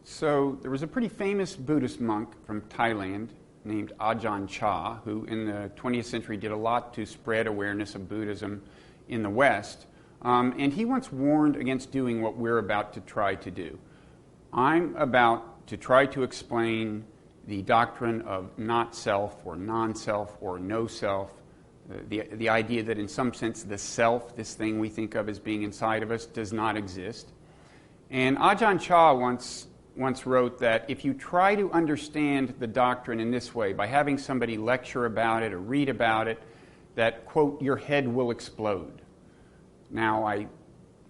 So there was a pretty famous Buddhist monk from Thailand named Ajahn Chah, who in the 20th century did a lot to spread awareness of Buddhism in the West. And he once warned against doing what we're about to try to do. I'm about to try to explain the doctrine of not self or non-self or no self, the idea that in some sense the self, this thing we think of as being inside of us, does not exist. And Ajahn Chah once wrote that if you try to understand the doctrine in this way, by having somebody lecture about it or read about it, that, quote, your head will explode. Now, I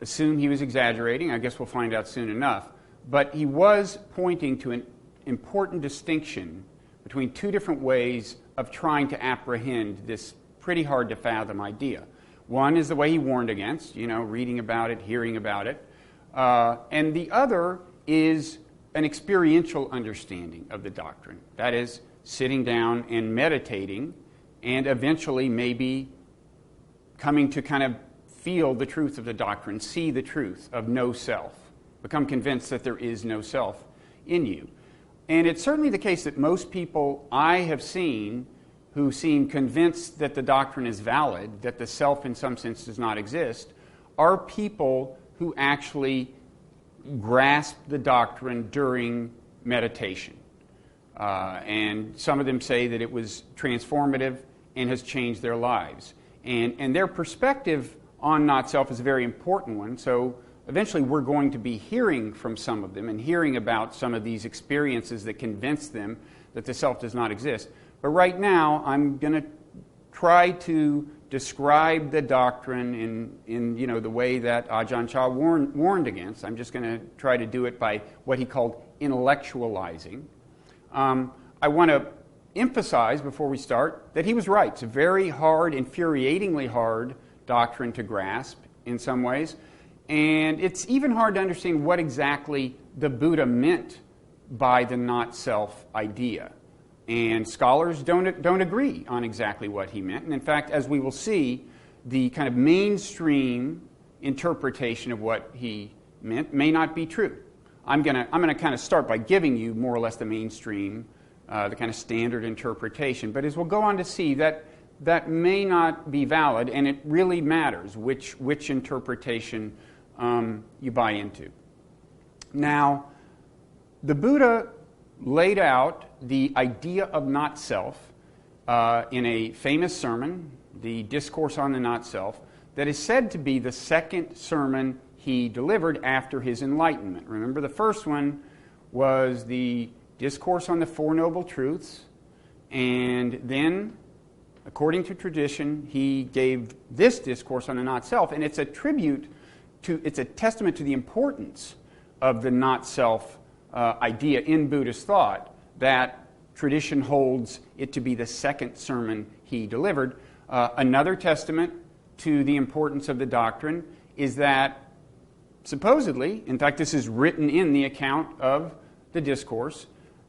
assume he was exaggerating. I guess we'll find out soon enough. But he was pointing to an important distinction between two different ways of trying to apprehend this pretty hard to fathom idea. One is the way he warned against, reading about it, hearing about it. And the other is an experiential understanding of the doctrine. That is, sitting down and meditating and eventually maybe coming to kind of feel the truth of the doctrine, see the truth of no self, become convinced that there is no self in you. And it's certainly the case that most people I have seen who seem convinced that the doctrine is valid, that the self in some sense does not exist, are people who actually grasp the doctrine during meditation. And some of them say that it was transformative and has changed their lives. And their perspective on not self is a very important one. So eventually we're going to be hearing from some of them and hearing about some of these experiences that convince them that the self does not exist. But right now I'm going to try to describe the doctrine in the way that Ajahn Chah warned against. I'm just going to try to do it by what he called intellectualizing. I want to emphasize before we start that he was right. It's a very hard, infuriatingly hard doctrine to grasp in some ways. And it's even hard to understand what exactly the Buddha meant by the not-self idea. And scholars don't agree on exactly what he meant. And in fact, as we will see, the kind of mainstream interpretation of what he meant may not be true. I'm going to kind of start by giving you more or less the mainstream, the kind of standard interpretation. But as we'll go on to see, that may not be valid, and it really matters which interpretation you buy into. Now, the Buddha laid out the idea of not self in a famous sermon, the Discourse on the Not Self, that is said to be the second sermon he delivered after his enlightenment. Remember, the first one was the Discourse on the Four Noble Truths, and then, according to tradition, he gave this Discourse on the Not Self, and it's a testament to the importance of the not self idea in Buddhist thought, that tradition holds it to be the second sermon he delivered. Another testament to the importance of the doctrine is that supposedly, in fact this is written in the account of the discourse,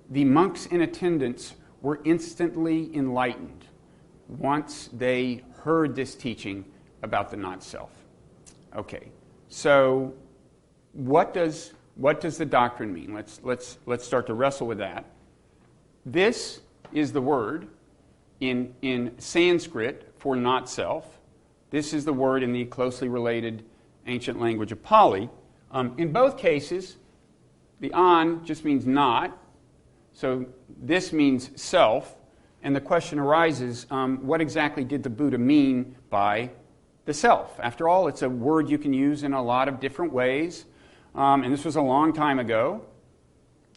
the monks in attendance were instantly enlightened once they heard this teaching about the not self. Okay, so what does the doctrine mean? Let's start to wrestle with that. This is the word in Sanskrit for not self. This is the word in the closely related ancient language of Pali. In both cases, the an just means not, so this means self, and the question arises, what exactly did the Buddha mean by the self? After all, it's a word you can use in a lot of different ways. And this was a long time ago.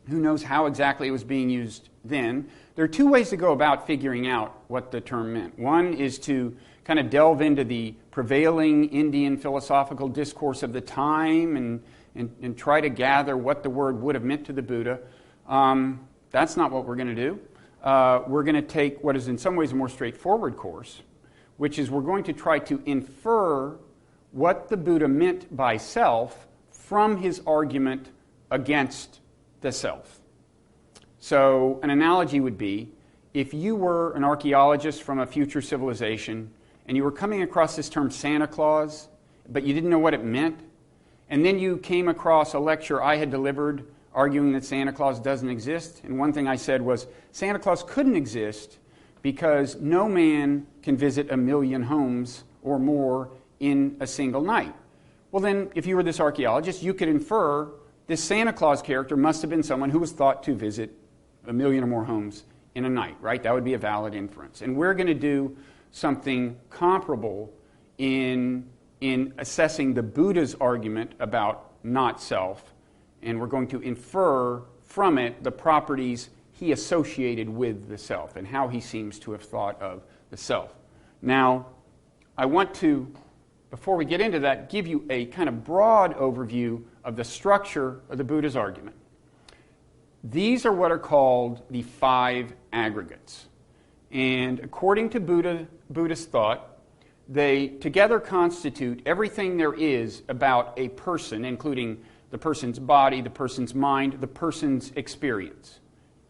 Who knows how exactly it was being used then? There are two ways to go about figuring out what the term meant. One is to kind of delve into the prevailing Indian philosophical discourse of the time and try to gather what the word would have meant to the Buddha. That's not what we're going to do. We're going to take what is in some ways a more straightforward course, which is we're going to try to infer what the Buddha meant by self from his argument against the self. So an analogy would be, if you were an archaeologist from a future civilization and you were coming across this term Santa Claus, but you didn't know what it meant, and then you came across a lecture I had delivered arguing that Santa Claus doesn't exist. And one thing I said was, Santa Claus couldn't exist because no man can visit 1 million homes or more in a single night. Well then, if you were this archaeologist, you could infer this Santa Claus character must have been someone who was thought to visit 1 million or more homes in a night, right? That would be a valid inference. And we're going to do something comparable in assessing the Buddha's argument about not self, and we're going to infer from it the properties he associated with the self and how he seems to have thought of the self. Now, I want to, before we get into that, give you a kind of broad overview of the structure of the Buddha's argument. These are what are called the 5 aggregates. And according to Buddhist thought, they together constitute everything there is about a person, including the person's body, the person's mind, the person's experience.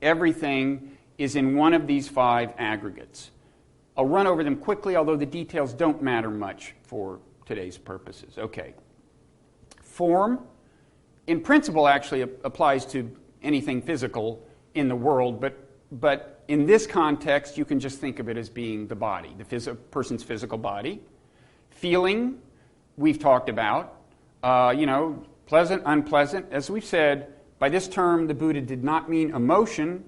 Everything is in one of these 5 aggregates. I'll run over them quickly, although the details don't matter much for today's purposes. Okay. Form, in principle, actually applies to anything physical in the world, but in this context, you can just think of it as being the body, the person's physical body. Feeling, we've talked about, pleasant, unpleasant. As we've said, by this term, the Buddha did not mean emotion.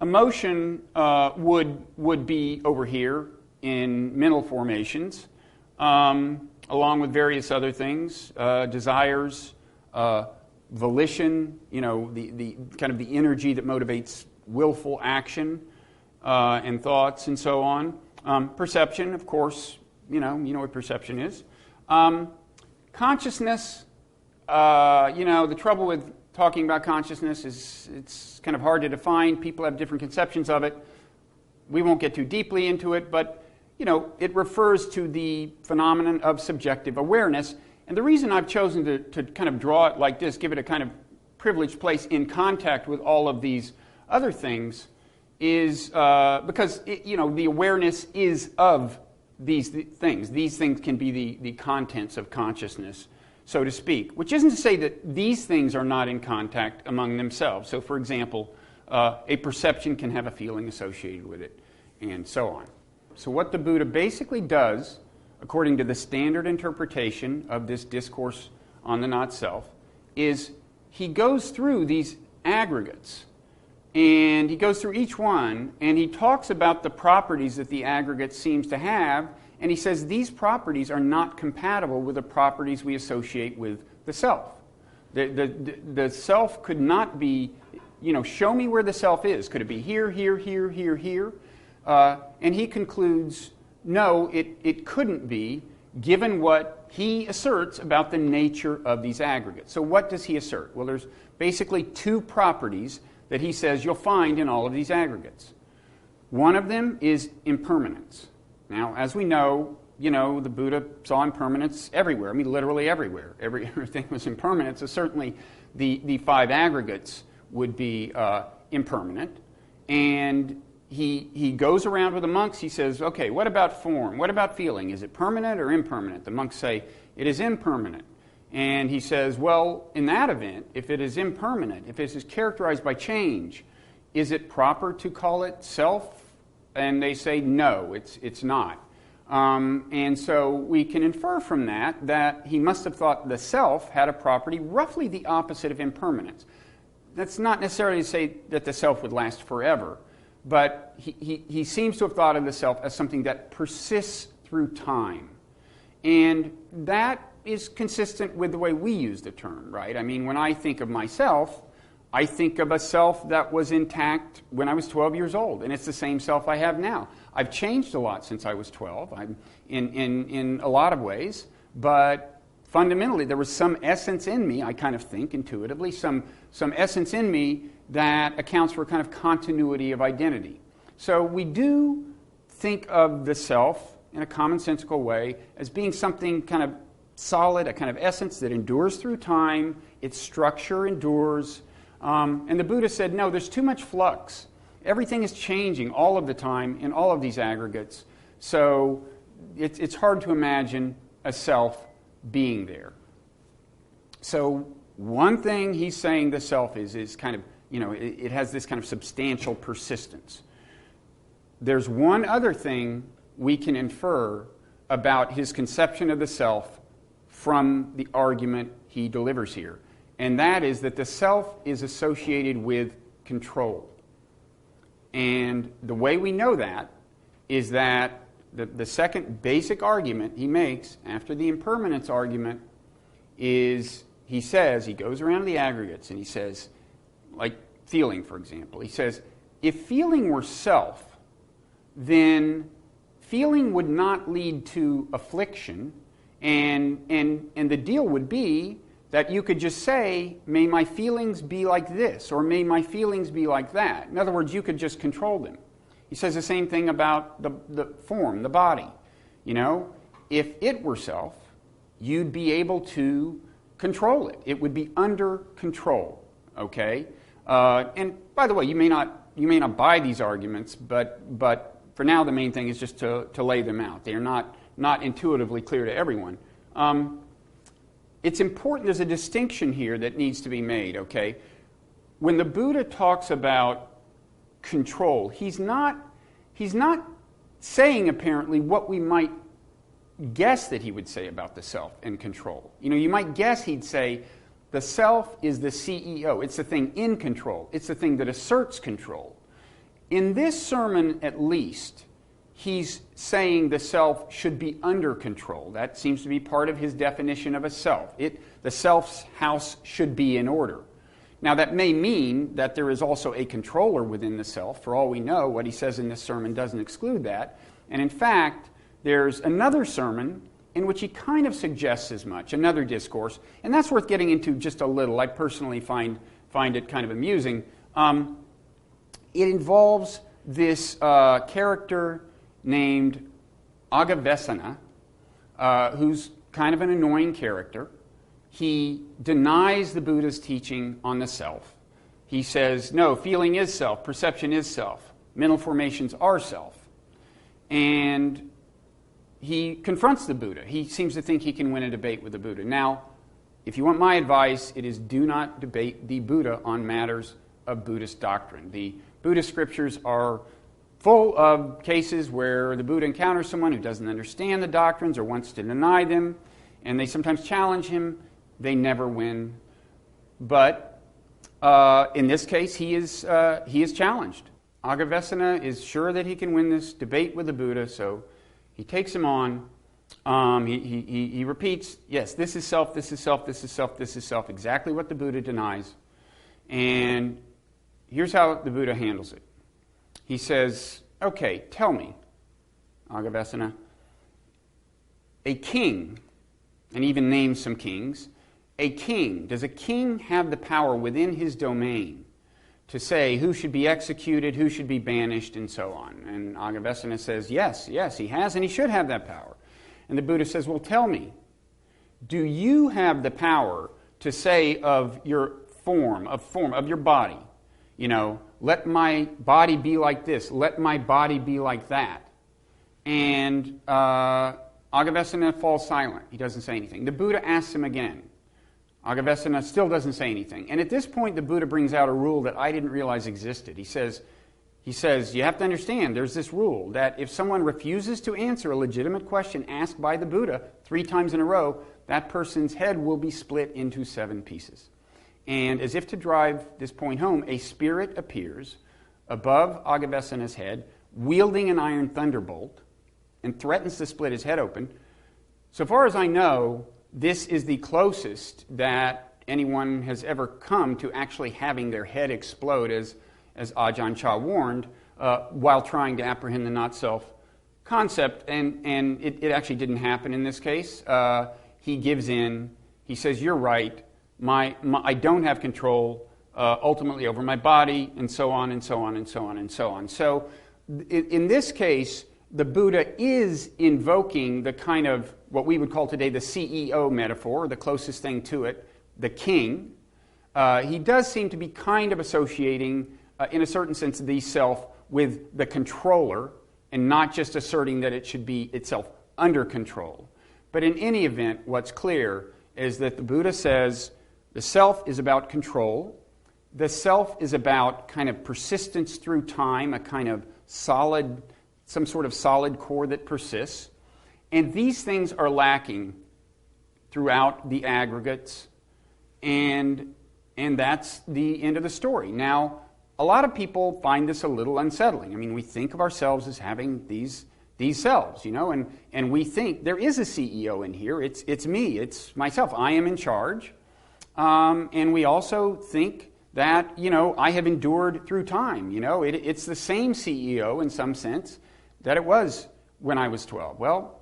Emotion would be over here in mental formations, along with various other things, desires, volition, the kind of the energy that motivates willful action and thoughts and so on. Perception, of course, you know what perception is. Consciousness, the trouble with talking about consciousness is it's kind of hard to define. People have different conceptions of it. We won't get too deeply into it, but it refers to the phenomenon of subjective awareness. And the reason I've chosen to kind of draw it like this, give it a kind of privileged place in contact with all of these other things, is because the awareness is of these things. These things can be the contents of consciousness, so to speak, which isn't to say that these things are not in contact among themselves. So, for example, a perception can have a feeling associated with it, and so on. So what the Buddha basically does, according to the standard interpretation of this discourse on the not-self, is he goes through these aggregates, and he goes through each one, and he talks about the properties that the aggregate seems to have, and he says these properties are not compatible with the properties we associate with the self. The self could not be, show me where the self is. Could it be here, here, here, here, here? And he concludes, no, it couldn't be, given what he asserts about the nature of these aggregates. So what does he assert? Well, there's basically 2 properties that he says you'll find in all of these aggregates. One of them is impermanence. Now, as we know, the Buddha saw impermanence everywhere. I mean, literally everywhere. Everything was impermanent. So certainly the 5 aggregates would be impermanent. And he goes around with the monks. He says, okay, what about form? What about feeling? Is it permanent or impermanent? The monks say, it is impermanent. And he says, well, in that event, if it is impermanent, if it is characterized by change, is it proper to call it self? And they say, no, it's not. And so we can infer from that he must have thought the self had a property roughly the opposite of impermanence. That's not necessarily to say that the self would last forever, but he seems to have thought of the self as something that persists through time. And that is consistent with the way we use the term, right? I mean, when I think of myself, I think of a self that was intact when I was 12 years old, and it's the same self I have now. I've changed a lot since I was 12, I'm in a lot of ways, but fundamentally there was some essence in me, I kind of think intuitively, some essence in me that accounts for a kind of continuity of identity. So we do think of the self in a commonsensical way as being something kind of solid, a kind of essence that endures through time, its structure endures. And the Buddha said, no, there's too much flux. Everything is changing all of the time in all of these aggregates. So it's hard to imagine a self being there. So One thing he's saying the self is kind of, it has this kind of substantial persistence. There's one other thing we can infer about his conception of the self from the argument he delivers here, and that is that the self is associated with control. And the way we know that is that the second basic argument he makes after the impermanence argument is, he goes around to the aggregates and he says, like feeling, for example, he says, if feeling were self, then feeling would not lead to affliction, and the deal would be that you could just say, may my feelings be like this, or may my feelings be like that. In other words, you could just control them. He says the same thing about the form, the body. If it were self, you'd be able to control it. It would be under control, okay? And by the way, you may not buy these arguments, but for now the main thing is just to lay them out. They are not intuitively clear to everyone. It's important, there's a distinction here that needs to be made, okay? When the Buddha talks about control, he's not saying apparently what we might guess that he would say about the self and control. You might guess he'd say the self is the CEO. It's the thing in control. It's the thing that asserts control. In this sermon, at least, he's saying the self should be under control. That seems to be part of his definition of a self. The self's house should be in order. Now, that may mean that there is also a controller within the self. For all we know, what he says in this sermon doesn't exclude that. And in fact, there's another sermon in which he kind of suggests as much, another discourse, and that's worth getting into just a little. I personally find it kind of amusing. It involves this character named Agavesana, who's kind of an annoying character. He denies the Buddha's teaching on the self. He says, no, feeling is self, perception is self, mental formations are self. And he confronts the Buddha. He seems to think he can win a debate with the Buddha. Now, if you want my advice, it is do not debate the Buddha on matters of Buddhist doctrine. The Buddhist scriptures are full of cases where the Buddha encounters someone who doesn't understand the doctrines or wants to deny them, and they sometimes challenge him. They never win. But in this case, he is challenged. Agavesana is sure that he can win this debate with the Buddha, so he takes him on. He repeats, yes, this is self, this is self, this is self, this is self, exactly what the Buddha denies. And here's how the Buddha handles it. He says, okay, tell me, Agavesana, a king, and even names some kings, does a king have the power within his domain to say who should be executed, who should be banished, and so on? And Agavesana says, yes, he has, and he should have that power. And the Buddha says, well, tell me, do you have the power to say of your form, of your body, let my body be like this, let my body be like that? And Agavesana falls silent. He doesn't say anything. The Buddha asks him again. Agavesana still doesn't say anything. And at this point, the Buddha brings out a rule that I didn't realize existed. He says, you have to understand, there's this rule that if someone refuses to answer a legitimate question asked by the Buddha 3 times in a row, that person's head will be split into 7 pieces. And as if to drive this point home, a spirit appears above Agavesana's head, wielding an iron thunderbolt, and threatens to split his head open. So far as I know, this is the closest that anyone has ever come to actually having their head explode, as Ajahn Chah warned, while trying to apprehend the not-self concept. And it actually didn't happen in this case. He gives in. He says, you're right. I don't have control ultimately over my body, and so on, and so on, and so on, and so on. So in this case, the Buddha is invoking the kind of what we would call today the CEO metaphor, the closest thing to it, the king. He does seem to be kind of associating, in a certain sense, the self with the controller, and not just asserting that it should be itself under control. But in any event, what's clear is that the Buddha says, The self is about control. The self is about kind of persistence through time, a kind of solid, some sort of solid core that persists. And these things are lacking throughout the aggregates, and that's the end of the story. Now, a lot of people find this a little unsettling. I mean, we think of ourselves as having these selves, you know, and we think there is a CEO in here. It's me. It's myself. I am in charge. And we also think that, you know, I have endured through time. You know, it's the same CEO in some sense that it was when I was 12. Well,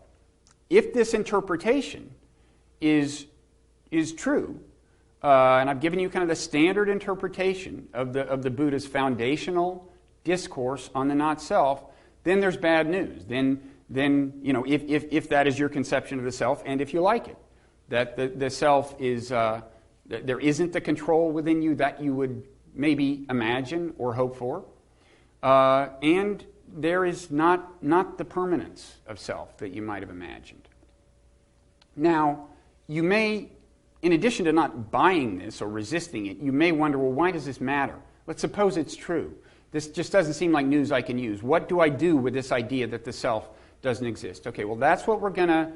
if this interpretation is true, and I've given you kind of the standard interpretation of the Buddha's foundational discourse on the not-self, then there's bad news. Then you know, if that is your conception of the self, and if you like it, that the self is there isn't the control within you that you would maybe imagine or hope for, and there is not the permanence of self that you might have imagined. Now, you may, in addition to not buying this or resisting it, you may wonder, well, why does this matter? Let's suppose it's true. This just doesn't seem like news I can use. What do I do with this idea that the self doesn't exist? Okay, well, that's what we're going to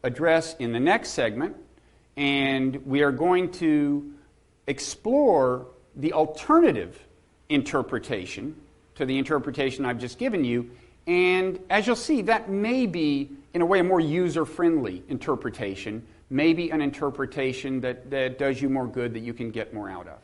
address in the next segment, and we are going to explore the alternative interpretation to the interpretation I've just given you, and as you'll see, that may be, in a way, a more user-friendly interpretation, maybe an interpretation that does you more good, that you can get more out of.